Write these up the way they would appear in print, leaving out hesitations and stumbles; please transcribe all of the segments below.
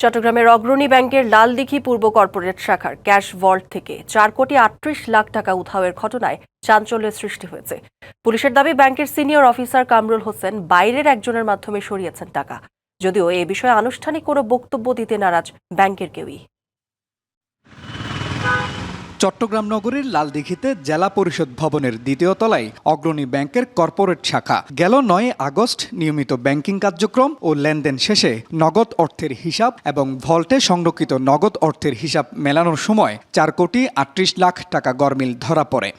চট্টগ্রামের অগ্রণী ব্যাংকের লালদিঘি পূর্ব কর্পোরেট শাখার ক্যাশ ভল্ট থেকে 4,38,00,000 টাকা উধাওয়ের ঘটনায় চাঞ্চল্যের সৃষ্টি হয়েছে। পুলিশের দাবি, ব্যাংকের সিনিয়র অফিসার কামরুল হোসেন বাইরের একজনের মাধ্যমে সরিয়েছেন টাকা। যদিও এ বিষয়ে আনুষ্ঠানিক কোনো বক্তব্য দিতে নারাজ ব্যাংকের কেউই। চট্টগ্রাম নগরীর লালদিঘিতে জেলা পরিষদ ভবনের দ্বিতীয় তলায় অগ্রণী ব্যাংকের কর্পোরেট শাখা। গেল 9 আগস্ট নিয়মিত ব্যাংকিং কার্যক্রম ও লেনদেন শেষে নগদ অর্থের হিসাব এবং ভল্টে সংরক্ষিত নগদ অর্থের হিসাব মেলানোর সময় 4,38,00,000 টাকা গরমিল ধরা পড়ে।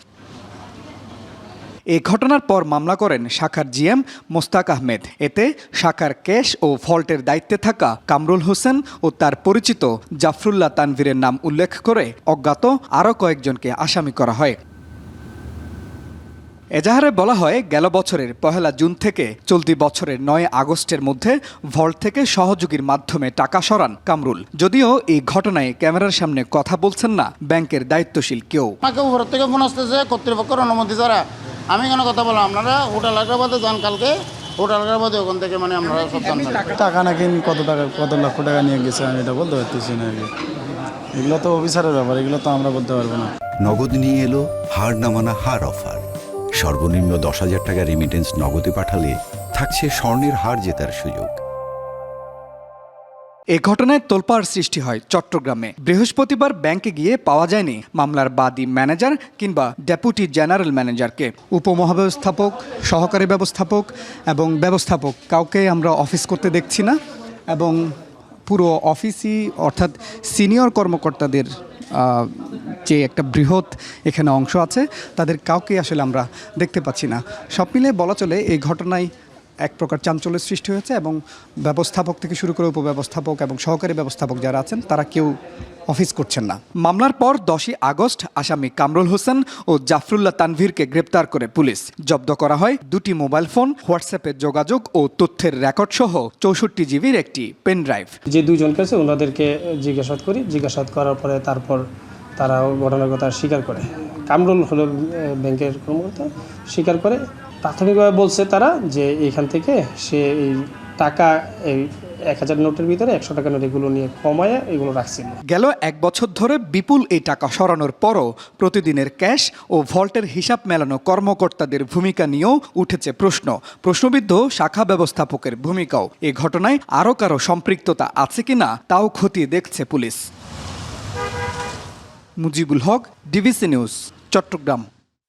এই ঘটনার পর মামলা করেন শাখার জিএম মোস্তাক আহমেদ। এতে শাখার ক্যাশ ও ভল্টের দায়িত্বে থাকা কামরুল হোসেন ও তার পরিচিত জাফরুল্লাহ তানভীরের নাম উল্লেখ করে অজ্ঞাত আরও কয়েকজনকে আসামি করা হয়। এজাহারে বলা হয়, গেল বছরের 1 জুন থেকে চলতি বছরের 9 আগস্টের মধ্যে ভল্ট থেকে সহযোগীর মাধ্যমে টাকা সরান কামরুল। যদিও এই ঘটনায় ক্যামেরার সামনে কথা বলছেন না ব্যাংকের দায়িত্বশীল কেউ। আমাকে উপর থেকে ফোন আসতেছে কর্তৃপক্ষের অনুমতি ছাড়া। আমি কেন কথা বললাম, আপনারা হোটেল আগ্রাবাদে যান, কালকে হোটেল আগ্রাবাদে ওখান থেকে আমরা সব টাকা নাকি কত লক্ষ টাকা নিয়ে গেছে আমি এটা বলতে পারতেছি না। এগুলো তো অফিসারের ব্যাপার, এগুলো তো আমরা বলতে পারবো না। নগদ নিয়ে এলো হার না মানা হার অফার। সর্বনিম্ন 10,000 টাকা রেমিটেন্স নগদে পাঠালে থাকছে স্বর্ণের হার জেতার সুযোগ। এ ঘটনায় তোলপাড় সৃষ্টি হয় চট্টগ্রামে। বৃহস্পতিবার ব্যাংকে গিয়ে পাওয়া যায়নি মামলার বাদী ম্যানেজার কিংবা ডেপুটি জেনারেল ম্যানেজারকে। উপমহাব্যবস্থাপক, সহকারী ব্যবস্থাপক এবং ব্যবস্থাপক কাউকে আমরা অফিস করতে দেখছি না, এবং পুরো অফিসই অর্থাৎ সিনিয়র কর্মকর্তাদের যে একটা বৃহৎ এখানে অংশ আছে, তাদের কাউকে আসলে আমরা দেখতে পাচ্ছি না। সব মিলে বলা চলে এই ঘটনায় এক প্রকার চাঞ্চল্যের সৃষ্টি হয়েছে এবং ব্যবস্থাপক থেকে শুরু করে উপব্যবস্থাপক এবং সহকারী ব্যবস্থাপক যারা আছেন তারা কেউ অফিস করছেন না। মামলার পর 10 আগস্ট আসামি কামরুল হোসেন ও জাফরুল্লাহ তানভীরকে গ্রেপ্তার করে পুলিশ। জব্দ করা হয় 2টি মোবাইল ফোন, হোয়াটসঅ্যাপে যোগাযোগ ও তথ্যের রেকর্ড সহ 64 জিবির একটি পেন ড্রাইভ। যে দুইজনকে আছে ওনাদেরকে জিজ্ঞাসাবাদ করি। জিজ্ঞাসাবাদ করার পরে তারপর তারা ঘটনার কথা স্বীকার করে। কামরুল হলো ব্যাংকের কর্মকর্তা, স্বীকার করে। প্রাথমিকভাবে বলছে তারা যে এখান থেকে সে এই টাকা এই 1000 নোটের ভিতরে 100 টাকা নোট এগুলো নিয়ে কমায় এগুলো রাখছিল। গেল 1 বছর ধরে বিপুল এই টাকা সরানোর পরও প্রতিদিনের ক্যাশ ও ভল্টের হিসাব মেলানো কর্মকর্তাদের ভূমিকা নিয়েও উঠেছে প্রশ্ন। প্রশ্নবিদ্ধ শাখা ব্যবস্থাপকের ভূমিকাও। এ ঘটনায় আরও কারো সম্পৃক্ততা আছে কিনা তাও খতিয়ে দেখছে police. Mujibul Haque, DBC news, Chittagong.